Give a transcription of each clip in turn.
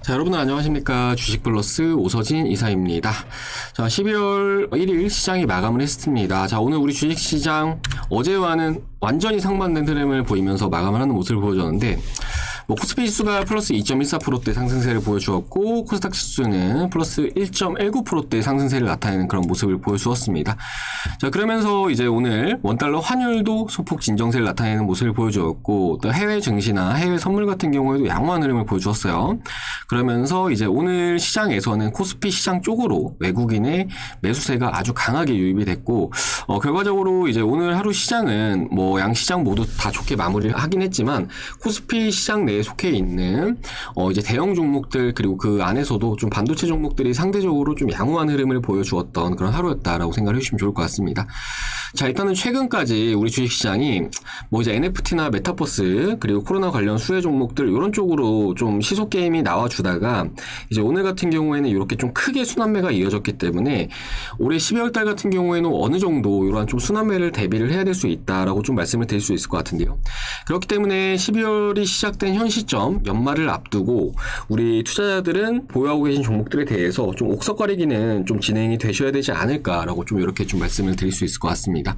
자, 여러분 안녕하십니까. 주식플러스 오서진 이사입니다. 자, 12월 1일 시장이 마감을 했습니다. 자, 오늘 우리 주식시장 어제와는 완전히 상반된 흐름을 보이면서 마감을 하는 모습을 보여줬는데, 코스피 지수가 플러스 2.14%대 상승세를 보여주었고, 코스닥 지수는 플러스 1.19%대 상승세를 나타내는 그런 모습을 보여주었습니다. 자, 그러면서 이제 오늘 원달러 환율도 소폭 진정세를 나타내는 모습을 보여주었고, 또 해외 증시나 해외 선물 같은 경우에도 양호한 흐름을 보여주었어요. 그러면서 이제 오늘 시장에서는 코스피 시장 쪽으로 외국인의 매수세가 아주 강하게 유입이 됐고, 결과적으로 이제 오늘 하루 시장은 양 시장 모두 다 좋게 마무리를 하긴 했지만, 코스피 시장 내에 속해 있는 이제 대형 종목들, 그리고 그 안에서도 좀 반도체 종목들이 상대적으로 좀 양호한 흐름을 보여주었던 그런 하루였다라고 생각을 해주시면 좋을 것 같습니다. 자, 일단은 최근까지 우리 주식시장이 이제 NFT나 메타버스, 그리고 코로나 관련 수혜 종목들 이런 쪽으로 좀 시소 게임이 나와주다가 이제 오늘 같은 경우에는 이렇게 좀 크게 순환매가 이어졌기 때문에 올해 12월 달 같은 경우에는 어느 정도 이러한 좀 순환매를 대비를 해야 될 수 있다라고 좀 말씀을 드릴 수 있을 것 같은데요. 그렇기 때문에 12월이 시작된 현 시점, 연말을 앞두고 우리 투자자들은 보유하고 계신 종목들에 대해서 좀 옥석거리기는 좀 진행이 되셔야 되지 않을까라고 좀 이렇게 좀 말씀을 드릴 수 있을 것 같습니다.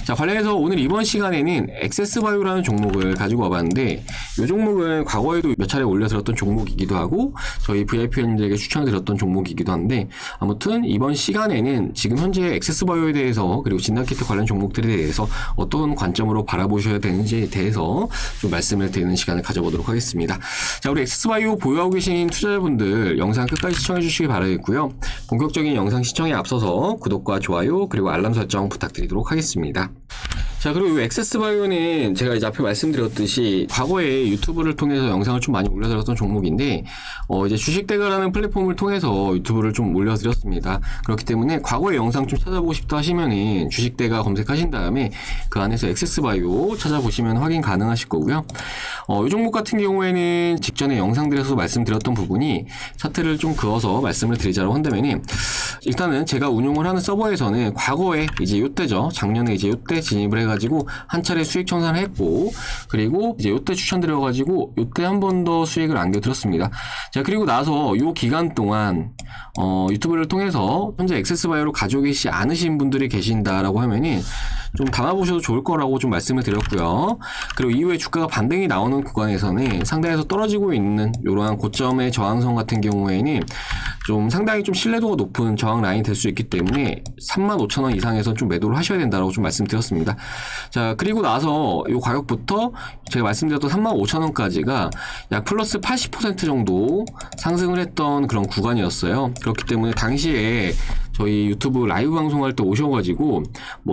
자, 관련해서 오늘 이번 시간에는 액세스바이오라는 종목을 가지고 와봤는데, 이 종목은 과거에도 몇 차례 올려드렸던 종목이기도 하고 저희 VIP원님들에게 추천드렸던 종목이기도 한데, 아무튼 이번 시간에는 지금 현재 액세스바이오에 대해서, 그리고 진단키트 관련 종목들에 대해서 어떤 관점으로 바라보셔야 되는지에 대해서 좀 말씀을 드리는 시간을 가져보도록 하겠습니다. 자, 우리 액세스바이오 보유하고 계신 투자자분들 영상 끝까지 시청해 주시기 바라겠고요. 본격적인 영상 시청에 앞서서 구독과 좋아요, 그리고 알람 설정 부탁드리도록 하겠습니다. 자, 그리고 이 액세스바이오는 제가 이제 앞에 말씀드렸듯이 과거에 유튜브를 통해서 영상을 좀 많이 올려드렸던 종목인데, 이제 주식대가라는 플랫폼을 통해서 유튜브를 좀 올려드렸습니다. 그렇기 때문에 과거의 영상 좀 찾아보고 싶다 하시면은 주식대가 검색하신 다음에 그 안에서 액세스바이오 찾아보시면 확인 가능하실 거고요. 이 종목 같은 경우에는 직전에 영상들에서 말씀드렸던 부분이 차트를 좀 그어서 말씀을 드리자고 한다면은, 일단은 제가 운용을 하는 서버에서는 과거에 이제 요때죠. 작년에 이제 요때 진입을 해가지고 한 차례 수익 청산을 했고, 그리고 이제 요때 추천드려가지고 요때 한 번 더 수익을 안겨드렸습니다. 자, 그리고 나서 요 기간 동안 유튜브를 통해서 현재 액세스바이오로 가지고 계시지 않으신 분들이 계신다라고 하면은 좀 담아보셔도 좋을 거라고 좀 말씀을 드렸고요. 그리고 이후에 주가가 반등이 나오는 구간에서는 상단에서 떨어지고 있는 이러한 고점의 저항선 같은 경우에는 좀 상당히 좀 신뢰도가 높은 저항 라인이 될 수 있기 때문에 35,000원 이상에서 좀 매도를 하셔야 된다라고 좀 말씀드렸습니다. 자, 그리고 나서 이 가격부터 제가 말씀드렸던 35,000원까지가 약 플러스 80% 정도 상승을 했던 그런 구간이었어요. 그렇기 때문에 당시에 저희 유튜브 라이브 방송할 때 오셔가지고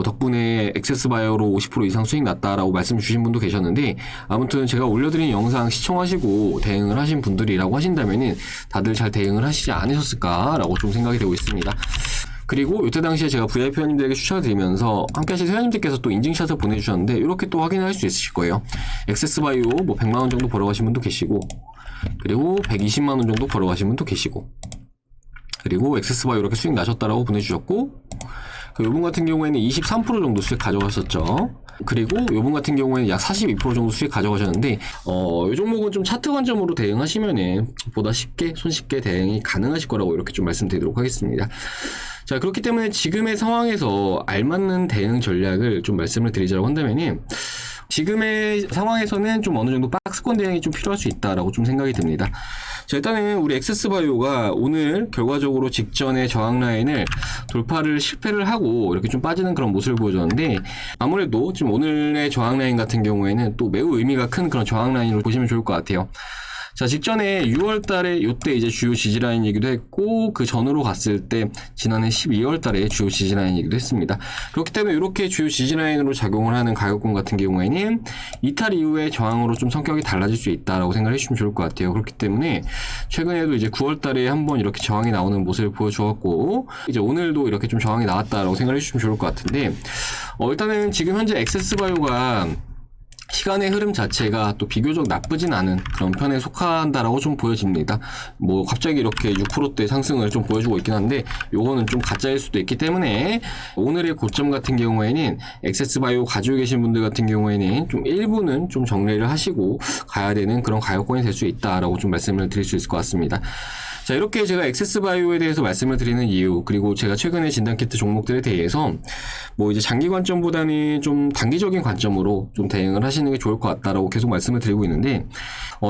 덕분에 액세스바이오로 50% 이상 수익 났다라고 말씀 주신 분도 계셨는데, 아무튼 제가 올려드린 영상 시청하시고 대응을 하신 분들이라고 하신다면은 다들 잘 대응을 하시지 않으셨을까라고 좀 생각이 되고 있습니다. 그리고 이때 당시에 제가 VIP원님들에게 추천을 드리면서 함께 하신 회원님들께서 또 인증샷을 보내주셨는데, 이렇게 또 확인할 수 있으실 거예요. 액세스바이오 100만원 정도 벌어가신 분도 계시고, 그리고 120만원 정도 벌어가신 분도 계시고, 그리고 액세스바이오 이렇게 수익 나셨다라고 보내주셨고, 요분 같은 경우에는 23% 정도 수익 가져가셨죠. 그리고 요분 같은 경우에는 약 42% 정도 수익 가져가셨는데, 이 종목은 좀 차트 관점으로 대응하시면은 보다 쉽게, 손쉽게 대응이 가능하실 거라고 이렇게 좀 말씀드리도록 하겠습니다. 자, 그렇기 때문에 지금의 상황에서 알맞는 대응 전략을 좀 말씀을 드리자고 한다면은, 지금의 상황에서는 좀 어느 정도 박스권 대응이 좀 필요할 수 있다라고 좀 생각이 듭니다. 자, 일단은 우리 액세스바이오가 오늘 결과적으로 직전의 저항 라인을 돌파를 실패를 하고 이렇게 좀 빠지는 그런 모습을 보여줬는데, 아무래도 지금 오늘의 저항 라인 같은 경우에는 또 매우 의미가 큰 그런 저항 라인으로 보시면 좋을 것 같아요. 자, 직전에 6월 달에 요때 이제 주요 지지라인이기도 했고, 그 전으로 갔을 때 지난해 12월 달에 주요 지지라인이기도 했습니다. 그렇기 때문에 이렇게 주요 지지라인으로 작용을 하는 가격권 같은 경우에는 이탈 이후에 저항으로 좀 성격이 달라질 수 있다라고 생각을 해주시면 좋을 것 같아요. 그렇기 때문에 최근에도 이제 9월 달에 한번 이렇게 저항이 나오는 모습을 보여주었고, 이제 오늘도 이렇게 좀 저항이 나왔다라고 생각을 해주시면 좋을 것 같은데, 일단은 지금 현재 액세스바이오가 시간의 흐름 자체가 또 비교적 나쁘진 않은 그런 편에 속한다라고 좀 보여집니다. 뭐 갑자기 이렇게 6%대 상승을 좀 보여주고 있긴 한데 요거는 좀 가짜일 수도 있기 때문에 오늘의 고점 같은 경우에는 액세스바이오 가지고 계신 분들 같은 경우에는 좀 일부는 좀 정리를 하시고 가야 되는 그런 가격권이 될 수 있다라고 좀 말씀을 드릴 수 있을 것 같습니다. 자, 이렇게 제가 액세스바이오에 대해서 말씀을 드리는 이유, 그리고 제가 최근에 진단키트 종목들에 대해서 뭐 이제 장기 관점보다는 좀 단기적인 관점으로 좀 대응을 하시는 게 좋을 것 같다라고 계속 말씀을 드리고 있는데,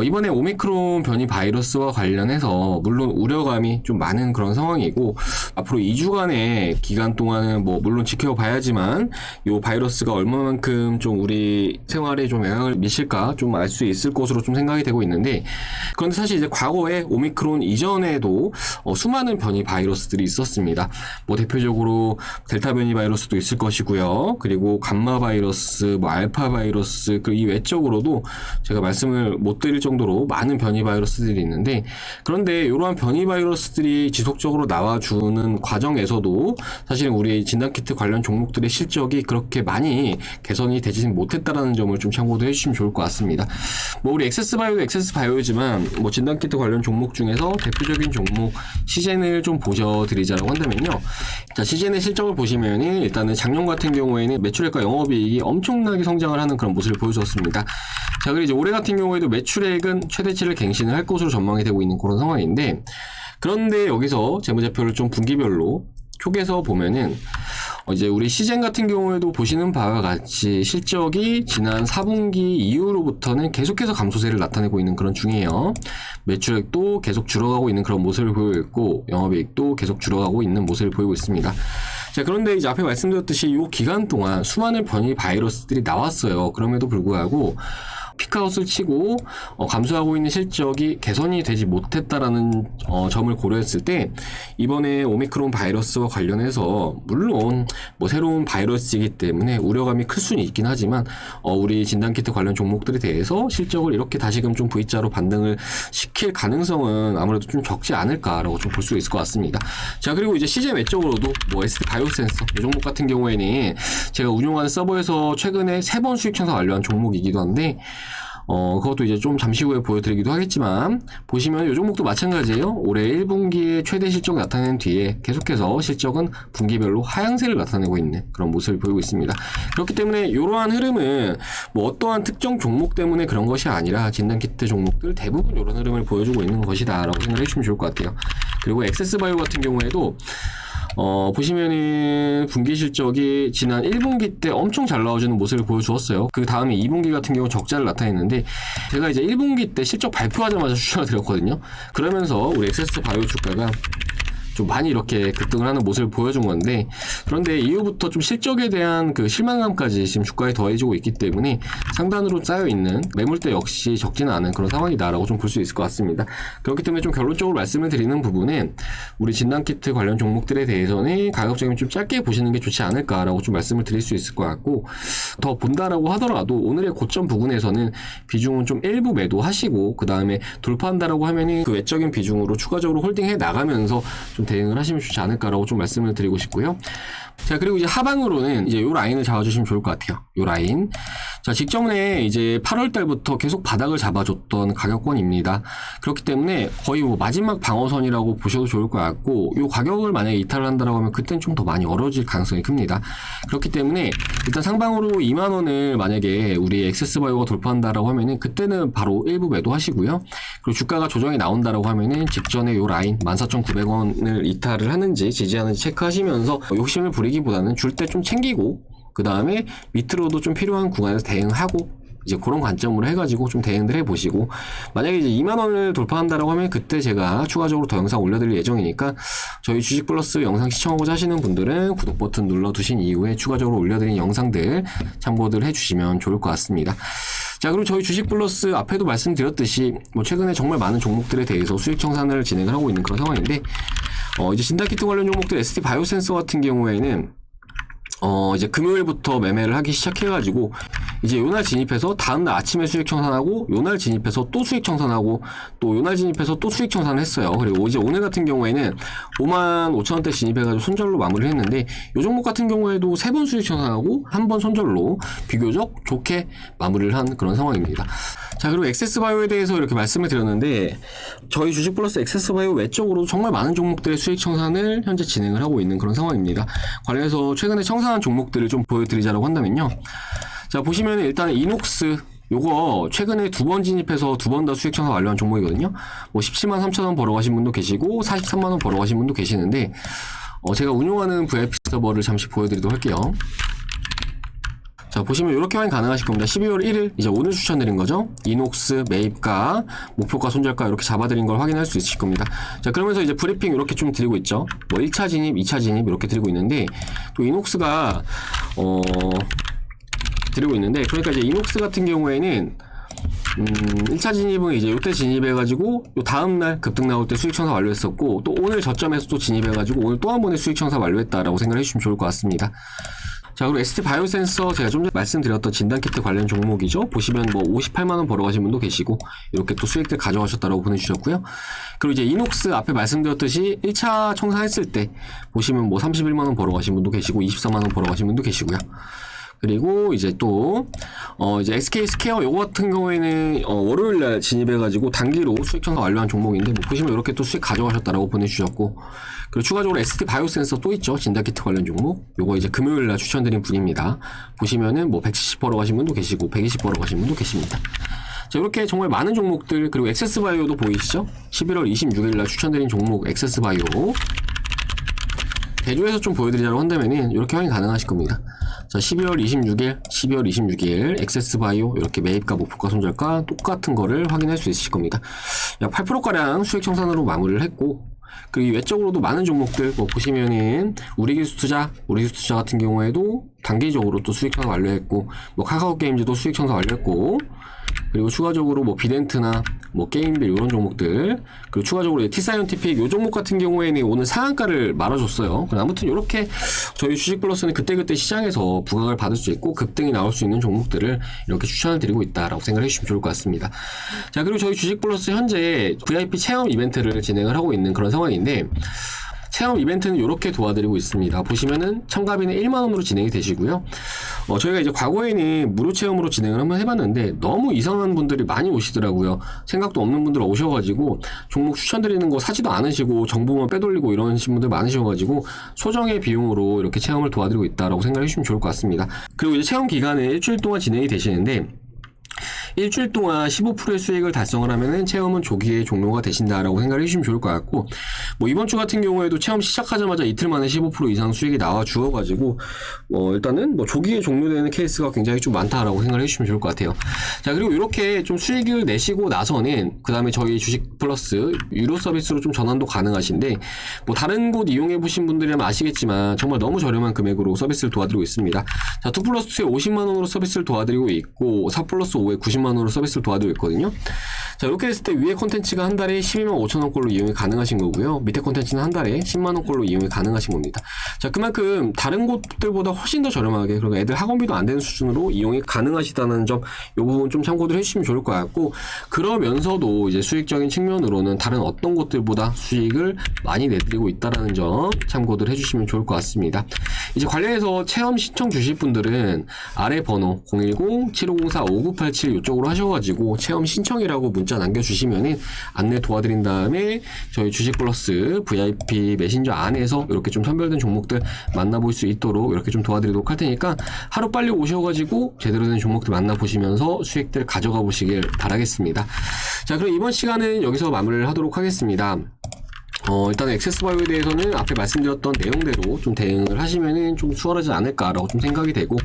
이번에 오미크론 변이 바이러스와 관련해서 물론 우려감이 좀 많은 그런 상황이고, 앞으로 2주간의 기간 동안은 뭐 물론 지켜봐야지만 이 바이러스가 얼마만큼 좀 우리 생활에 좀 영향을 미칠까 좀 알 수 있을 것으로 좀 생각이 되고 있는데, 그런데 사실 이제 과거에 오미크론 이전에도 수많은 변이 바이러스들이 있었습니다. 뭐 대표적으로 델타 변이 바이러스도 있을 것이고요. 그리고 감마 바이러스, 뭐 알파 바이러스, 그 이 외적으로도 제가 말씀을 못 드릴 정도로 많은 변이 바이러스들이 있는데, 그런데 이러한 변이 바이러스들이 지속적으로 나와주는 과정에서도 사실은 우리 진단키트 관련 종목들의 실적이 그렇게 많이 개선이 되지는 못했다라는 점을 좀 참고도 해주시면 좋을 것 같습니다. 뭐 우리 액세스바이오도 액세스바이오지만 뭐 진단키트 관련 종목 중에서 대표적인 종목 시젠을 좀 보셔드리자라고 한다면요. 자, 시젠의 실적을 보시면은 일단은 작년 같은 경우에는 매출액과 영업이익이 엄청나게 성장을 하는 그런 모습을 보여주었습니다. 자, 그리고 이제 올해 같은 경우에도 매출액은 최대치를 갱신을 할 것으로 전망이 되고 있는 그런 상황인데, 그런데 여기서 재무제표를 좀 분기별로 쪼개서 보면은 이제 우리 시젠 같은 경우에도 보시는 바와 같이 실적이 지난 4분기 이후로부터는 계속해서 감소세를 나타내고 있는 그런 중이에요. 매출액도 계속 줄어가고 있는 그런 모습을 보이고 있고 영업이익도 계속 줄어가고 있는 모습을 보이고 있습니다. 자, 그런데 이제 앞에 말씀드렸듯이 이 기간 동안 수많은 변이 바이러스들이 나왔어요. 그럼에도 불구하고 피크아웃을 치고 감소하고 있는 실적이 개선이 되지 못했다라는 점을 고려했을 때 이번에 오미크론 바이러스와 관련해서 물론 뭐 새로운 바이러스이기 때문에 우려감이 클 수는 있긴 하지만 우리 진단키트 관련 종목들에 대해서 실적을 이렇게 다시금 좀 V자로 반등을 시킬 가능성은 아무래도 좀 적지 않을까라고 좀 볼 수 있을 것 같습니다. 자, 그리고 이제 시제 외적으로도 뭐 ST 바이오센서 이 종목 같은 경우에는 제가 운용하는 서버에서 최근에 3번 수익 청산 완료한 종목이기도 한데 그것도 이제 좀 잠시 후에 보여드리기도 하겠지만, 보시면 이 종목도 마찬가지예요. 올해 1분기에 최대 실적 나타낸 뒤에 계속해서 실적은 분기별로 하향세를 나타내고 있는 그런 모습을 보이고 있습니다. 그렇기 때문에 이러한 흐름은 뭐 어떠한 특정 종목 때문에 그런 것이 아니라 진단키트 종목들 대부분 이런 흐름을 보여주고 있는 것이다 라고 생각해 주시면 좋을 것 같아요. 그리고 액세스바이오 같은 경우에도 보시면은 분기 실적이 지난 1분기 때 엄청 잘 나와주는 모습을 보여주었어요. 그 다음에 2분기 같은 경우 적자를 나타냈는데, 제가 이제 1분기 때 실적 발표하자마자 추천을 드렸거든요. 그러면서 우리 액세스바이오 주가가 좀 많이 이렇게 급등을 하는 모습을 보여준 건데, 그런데 이후부터 좀 실적에 대한 그 실망감까지 지금 주가에 더해지고 있기 때문에 상단으로 쌓여있는 매물대 역시 적지는 않은 그런 상황이다라고 좀 볼 수 있을 것 같습니다. 그렇기 때문에 좀 결론적으로 말씀을 드리는 부분은 우리 진단키트 관련 종목들에 대해서는 가격적이면 좀 짧게 보시는 게 좋지 않을까라고 좀 말씀을 드릴 수 있을 것 같고, 더 본다라고 하더라도 오늘의 고점 부근에서는 비중은 좀 일부 매도하시고 그 다음에 돌파한다라고 하면은 그 외적인 비중으로 추가적으로 홀딩해 나가면서 좀 대응을 하시면 좋지 않을까라고 좀 말씀을 드리고 싶고요. 자, 그리고 이제 하방으로는 이제 요 라인을 잡아주시면 좋을 것 같아요. 요 라인. 자, 직전에 이제 8월 달부터 계속 바닥을 잡아줬던 가격권입니다. 그렇기 때문에 거의 뭐 마지막 방어선이라고 보셔도 좋을 것 같고, 요 가격을 만약에 이탈을 한다라고 하면 그때는 좀 더 많이 어려워질 가능성이 큽니다. 그렇기 때문에 일단 상방으로 2만원을 만약에 우리 액세스바이오가 돌파한다라고 하면은 그때는 바로 일부 매도하시고요. 그리고 주가가 조정이 나온다라고 하면은 직전에 요 라인 14,900원을 이탈을 하는지 지지하는지 체크하시면서 욕심을 부리기보다는 줄 때 좀 챙기고, 그 다음에 밑으로도 좀 필요한 구간에서 대응하고, 이제 그런 관점으로 해가지고 좀 대응들 해보시고, 만약에 이제 2만원을 돌파한다라고 하면 그때 제가 추가적으로 더 영상 올려드릴 예정이니까 저희 주식 플러스 영상 시청하고자 하시는 분들은 구독 버튼 눌러두신 이후에 추가적으로 올려드린 영상들 참고들 해주시면 좋을 것 같습니다. 자, 그리고 저희 주식 플러스 앞에도 말씀드렸듯이 뭐 최근에 정말 많은 종목들에 대해서 수익 청산을 진행을 하고 있는 그런 상황인데, 이제 진단키트 관련 종목들 ST 바이오센서 같은 경우에는 이제 금요일부터 매매를 하기 시작해가지고 이제 요날 진입해서 다음날 아침에 수익 청산하고 요날 진입해서 또 수익 청산하고 또 요날 진입해서 또 수익 청산을 했어요. 그리고 이제 오늘 같은 경우에는 55,000원대 진입해가지고 손절로 마무리를 했는데 요 종목 같은 경우에도 3번 수익 청산하고 1번 손절로 비교적 좋게 마무리를 한 그런 상황입니다. 자, 그리고 액세스바이오에 대해서 이렇게 말씀을 드렸는데 저희 주식플러스 액세스바이오 외적으로 정말 많은 종목들의 수익 청산을 현재 진행을 하고 있는 그런 상황입니다. 관련해서 최근에 청산한 종목들을 좀 보여드리자라고 한다면요. 자, 보시면 일단 이녹스 요거 최근에 2번 진입해서 2번 다 수익 청산 완료한 종목이거든요. 뭐 17만 3천원 벌어가신 분도 계시고 43만원 벌어가신 분도 계시는데 제가 운용하는 VIP 서버를 잠시 보여드리도록 할게요. 자, 보시면 이렇게 확인 가능하실 겁니다. 12월 1일 이제 오늘 추천드린 거죠. 이녹스 매입가, 목표가, 손절가 이렇게 잡아드린 걸 확인할 수 있으실 겁니다. 자, 그러면서 이제 브리핑 이렇게 좀 드리고 있죠. 뭐 1차 진입, 2차 진입 이렇게 드리고 있는데 또 이녹스가 드리고 있는데, 그러니까 이제 이녹스 같은 경우에는 1차 진입은 이제 요때 진입해가지고 요 다음날 급등 나올 때 수익 청산 완료했었고 또 오늘 저점에서 또 진입해가지고 오늘 또 한 번의 수익 청산 완료했다라고 생각을 해주시면 좋을 것 같습니다. 자, 그리고 ST 바이오센서 제가 좀 전에 말씀드렸던 진단키트 관련 종목이죠. 보시면 뭐 58만원 벌어가신 분도 계시고 이렇게 또 수익들 가져가셨다라고 보내주셨고요. 그리고 이제 이녹스 앞에 말씀드렸듯이 1차 청산했을 때 보시면 뭐 31만원 벌어가신 분도 계시고 24만원 벌어가신 분도 계시고요. 그리고 이제 또 이제 SK 스퀘어 요거 같은 경우에는 월요일날 진입해가지고 단기로 수익 청산 완료한 종목인데 뭐 보시면 이렇게 또 수익 가져가셨다라고 보내주셨고, 그리고 추가적으로 ST 바이오센서 또 있죠. 진단키트 관련 종목. 요거 이제 금요일날 추천드린 분입니다. 보시면은 뭐 170 벌어가신 분도 계시고 120 벌어가신 분도 계십니다. 자, 이렇게 정말 많은 종목들, 그리고 액세스바이오도 보이시죠? 11월 26일날 추천드린 종목 액세스바이오 대조해서 좀 보여드리자고 한다면은 이렇게 확인 가능하실 겁니다. 자, 12월 26일 액세스바이오 이렇게 매입가, 목표가, 손절가 똑같은 거를 확인할 수 있으실 겁니다. 약 8%가량 수익 청산으로 마무리를 했고, 그리고 외적으로도 많은 종목들 뭐 보시면은 우리기술투자 같은 경우에도 단기적으로 또 수익 청산 완료했고, 뭐 카카오게임즈도 수익 청산 완료했고, 그리고 추가적으로 뭐 비덴트나 뭐 게임빌 이런 종목들, 그리고 추가적으로 T사이언티픽 요 종목 같은 경우에는 오늘 상한가를 말아줬어요. 아무튼 이렇게 저희 주식플러스는 그때그때 시장에서 부각을 받을 수 있고 급등이 나올 수 있는 종목들을 이렇게 추천을 드리고 있다라고 생각을 해주시면 좋을 것 같습니다. 자, 그리고 저희 주식플러스 현재 VIP 체험 이벤트를 진행을 하고 있는 그런 상황인데, 체험 이벤트는 이렇게 도와드리고 있습니다. 보시면은 참가비는 1만원으로 진행이 되시고요. 저희가 이제 과거에는 무료 체험으로 진행을 한번 해봤는데 너무 이상한 분들이 많이 오시더라고요. 생각도 없는 분들 오셔가지고 종목 추천드리는 거 사지도 않으시고 정보만 빼돌리고 이러신 분들 많으셔가지고 소정의 비용으로 이렇게 체험을 도와드리고 있다라고 생각해 주시면 좋을 것 같습니다. 그리고 이제 체험 기간은 일주일 동안 진행이 되시는데, 일주일 동안 15%의 수익을 달성을 하면은 체험은 조기에 종료가 되신다라고 생각을 해주시면 좋을 것 같고, 뭐 이번 주 같은 경우에도 체험 시작하자마자 이틀 만에 15% 이상 수익이 나와 주어가지고 일단은 뭐 조기에 종료되는 케이스가 굉장히 좀 많다라고 생각을 해주시면 좋을 것 같아요. 자, 그리고 이렇게 좀 수익을 내시고 나서는 그 다음에 저희 주식 플러스 유료 서비스로 좀 전환도 가능하신데, 뭐 다른 곳 이용해 보신 분들이라면 아시겠지만 정말 너무 저렴한 금액으로 서비스를 도와드리고 있습니다. 자, 2플러스2에 50만원으로 서비스를 도와드리고 있고 4플러스5에 90만원으로 서비스를 도와드리고 있거든요. 자, 이렇게 했을 때 위에 콘텐츠가 한 달에 12만 5천원꼴로 이용이 가능하신 거고요. 밑에 콘텐츠는 한 달에 10만원꼴로 이용이 가능하신 겁니다. 자, 그만큼 다른 곳들보다 훨씬 더 저렴하게, 그리고 애들 학원비도 안 되는 수준으로 이용이 가능하시다는 점, 이 부분 좀 참고들 해주시면 좋을 것 같고, 그러면서도 이제 수익적인 측면으로는 다른 어떤 곳들보다 수익을 많이 내드리고 있다는 점 참고들 해주시면 좋을 것 같습니다. 이제 관련해서 체험 신청 주실 분들은 아래 번호 010-7504-5987 이쪽으로 하셔가지고 체험 신청이라고 문자 남겨주시면은 안내 도와드린 다음에 저희 주식플러스 VIP 메신저 안에서 이렇게 좀 선별된 종목들 만나볼 수 있도록 이렇게 좀 도와드리도록 할 테니까 하루 빨리 오셔가지고 제대로 된 종목들 만나보시면서 수익들 가져가 보시길 바라겠습니다. 자, 그럼 이번 시간은 여기서 마무리를 하도록 하겠습니다. 일단 액세스바이오에 대해서는 앞에 말씀드렸던 내용대로 좀 대응을 하시면은 좀 수월하지 않을까라고 좀 생각이 되고,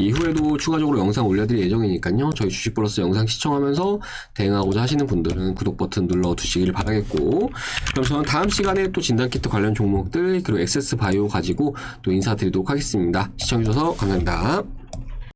이후에도 추가적으로 영상 올려드릴 예정이니까요. 저희 주식플러스 영상 시청하면서 대응하고자 하시는 분들은 구독 버튼 눌러두시길 바라겠고, 그럼 저는 다음 시간에 또 진단키트 관련 종목들 그리고 액세스바이오 가지고 또 인사드리도록 하겠습니다. 시청해주셔서 감사합니다.